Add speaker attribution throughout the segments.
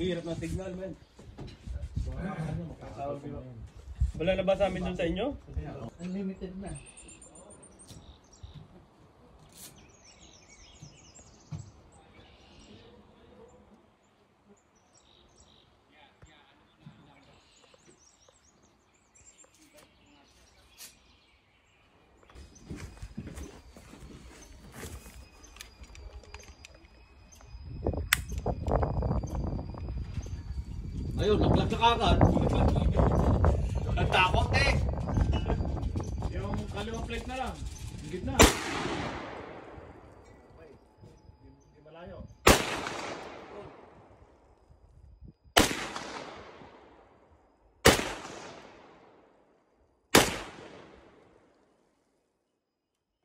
Speaker 1: Hirap ng signal, man. Wala na ba sa amin dun sa inyo?
Speaker 2: Unlimited na.
Speaker 3: Ayun, naglag na kagad. Nagtakot eh.
Speaker 1: Yung kaliwang plate na lang. Yung gitna. Hindi malayo.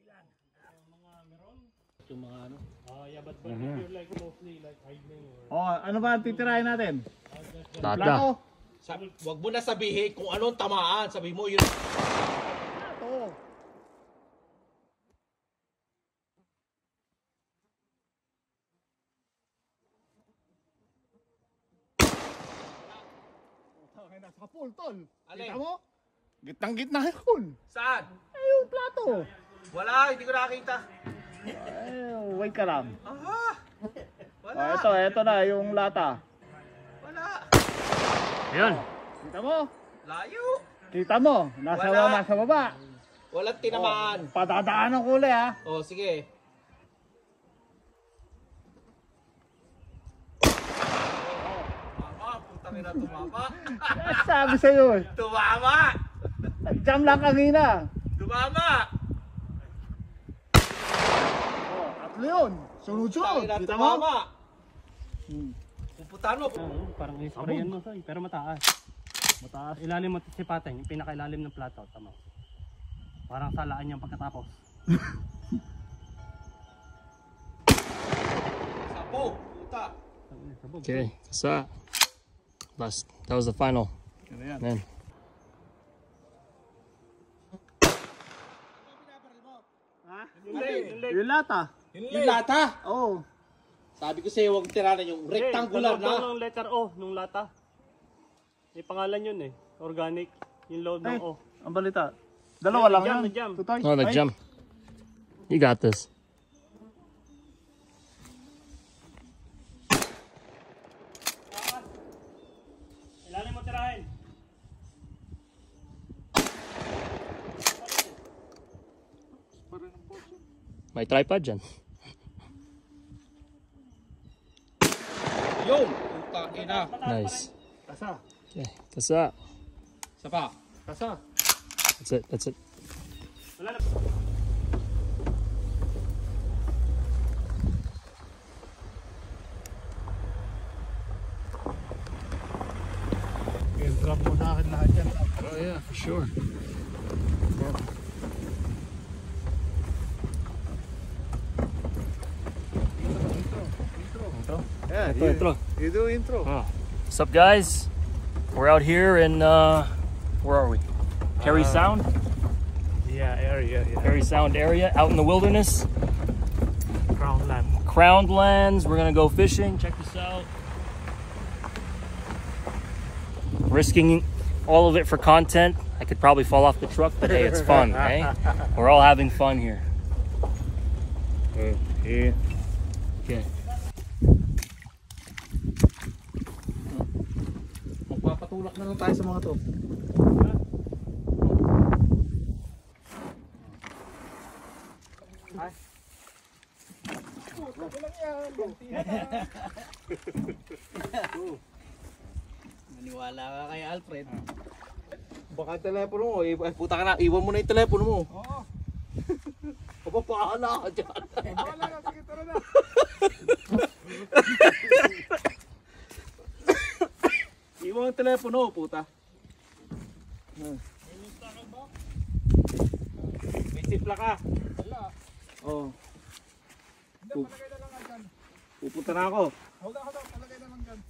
Speaker 1: Ilan? Mga meron?
Speaker 3: Yung mga ano.
Speaker 1: Yeah, but if you're like mostly like hiding or...
Speaker 2: Oh, ano ba ang titirahin natin?
Speaker 4: Lata.
Speaker 3: Wag mo na sabihin kung anong tamaan. Sabi mo yun.
Speaker 2: Oo. Nasa kapul, tol.
Speaker 3: Alin?
Speaker 2: Kita mo? Gitnang-gitna yun.
Speaker 3: Saan?
Speaker 2: Ay, yung plato.
Speaker 3: Wala, hindi ko nakakita.
Speaker 2: Ay, wait ka lang.
Speaker 3: Aha! Wala.
Speaker 2: Ito na yung lata.
Speaker 3: Wala.
Speaker 4: Ayun.
Speaker 2: Kita mo?
Speaker 3: Layo.
Speaker 2: Kita mo? Nasa
Speaker 3: Wala.
Speaker 2: nasa baba.
Speaker 3: Walang tinamaan.
Speaker 2: Padadaan ng kulay ha.
Speaker 3: Oh, sige. Tumama, putang ina tumama.
Speaker 2: Sabi sa'yo eh.
Speaker 3: Tumama!
Speaker 2: Nag-jam lang kanina.
Speaker 3: Tumama!
Speaker 2: Tatlo yun. Sunod-sunod.
Speaker 3: Tangina,
Speaker 2: Kita mo?
Speaker 3: tumama! Puputan mo.
Speaker 1: Parang isprayan mo sa pero mataas. Mataas. Ilalim mo si Pateng, yung pinakailalim ng plato. Tama. Parang salaan niyang pagkatapos.
Speaker 3: Sapo, puta.
Speaker 4: Okay, that's that. That was the final. Man.
Speaker 2: Yung lata.
Speaker 3: Yung lata.
Speaker 2: Oo.
Speaker 3: Sabi ko sa'yo, huwag tiranan yung rectangular na.
Speaker 1: Yung letter O, nung lata. May pangalan yun eh. Organic. Yung load ng O.
Speaker 2: Ang balita. Dalawa lang yan.
Speaker 1: Nag-jam.
Speaker 2: Tutoy.
Speaker 4: Oh, the jump. You got this.
Speaker 1: Ilalim mo tirahin.
Speaker 4: May tripod dyan.
Speaker 3: Yung, putang ina.
Speaker 4: Nice.
Speaker 2: Kasa.
Speaker 4: Okay, that's that.
Speaker 3: Sapa.
Speaker 2: Kasa.
Speaker 4: That's it. That's it.
Speaker 1: Wala na.
Speaker 2: I-drop mo sa akin lahat yan.
Speaker 4: Oh yeah, for sure.
Speaker 2: Yeah,
Speaker 4: Intro.
Speaker 2: you do intro.
Speaker 4: What's up, guys? We're out here in where are we? Perry Sound.
Speaker 1: Yeah, area. Yeah.
Speaker 4: Perry Sound area, out in the wilderness.
Speaker 1: Crown land.
Speaker 4: Crowned Lands. We're gonna go fishing. Check this out. Risking all of it for content. I could probably fall off the truck, but hey, it's fun, eh? We're all having fun here.
Speaker 2: Yeah.
Speaker 4: Okay.
Speaker 2: Magpapatulak na lang tayo sa mga to.
Speaker 3: Maniwala ka kay Alfred. Baka yung telepono mo, puta ka na, iwan mo na yung telepono mo.
Speaker 2: Oo.
Speaker 3: Papapahala ka dyan.
Speaker 2: Wala na, sige tara na.
Speaker 3: Iwan yung telepono, puta. May simpla ka.
Speaker 2: Wala.
Speaker 3: Oo.
Speaker 2: Hindi, palagay na lang dyan.
Speaker 3: Pupunta na ako.
Speaker 2: Huwag ako daw, palagay na lang dyan.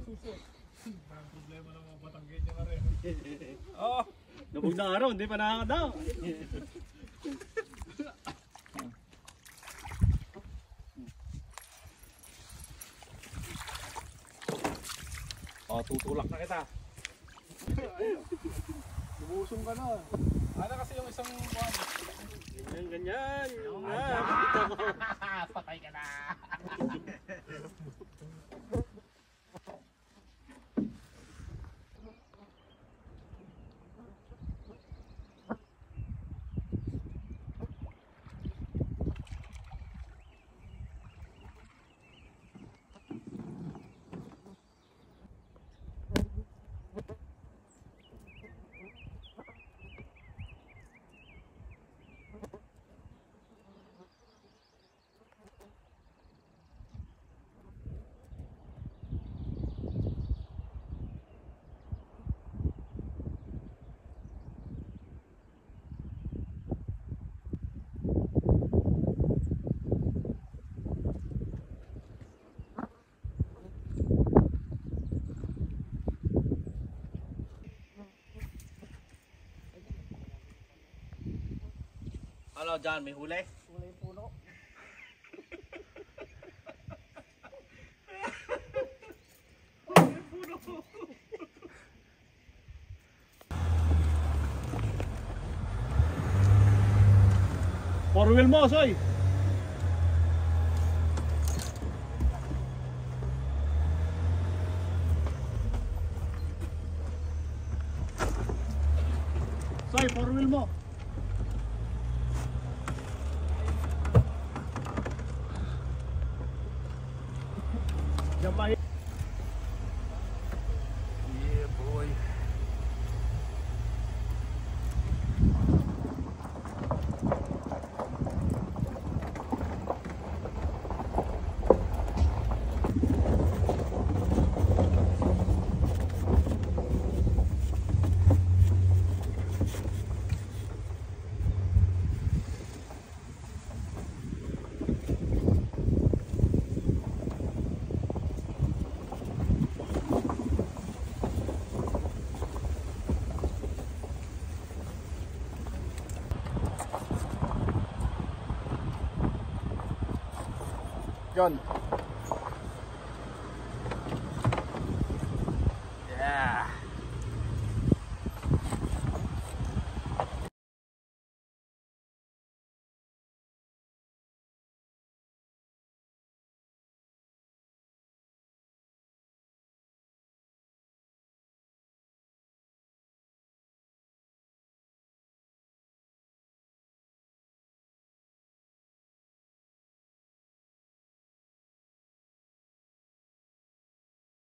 Speaker 2: Suso.
Speaker 1: Parang problema ng mga Batanggay niya ka rin. Oo. Nabog na araw, hindi pa nakakadaw.
Speaker 3: O, tutulak na kita.
Speaker 2: Bubusong ka na. Ano kasi yung isang buwan?
Speaker 1: Ganyan, ganyan.
Speaker 3: Patay ka na. Ano dyan, may huli?
Speaker 2: Kulay puno.
Speaker 3: Four wheel mo, Soy! Soy, four wheel mo! Jamay.
Speaker 2: Yeah, boy. John.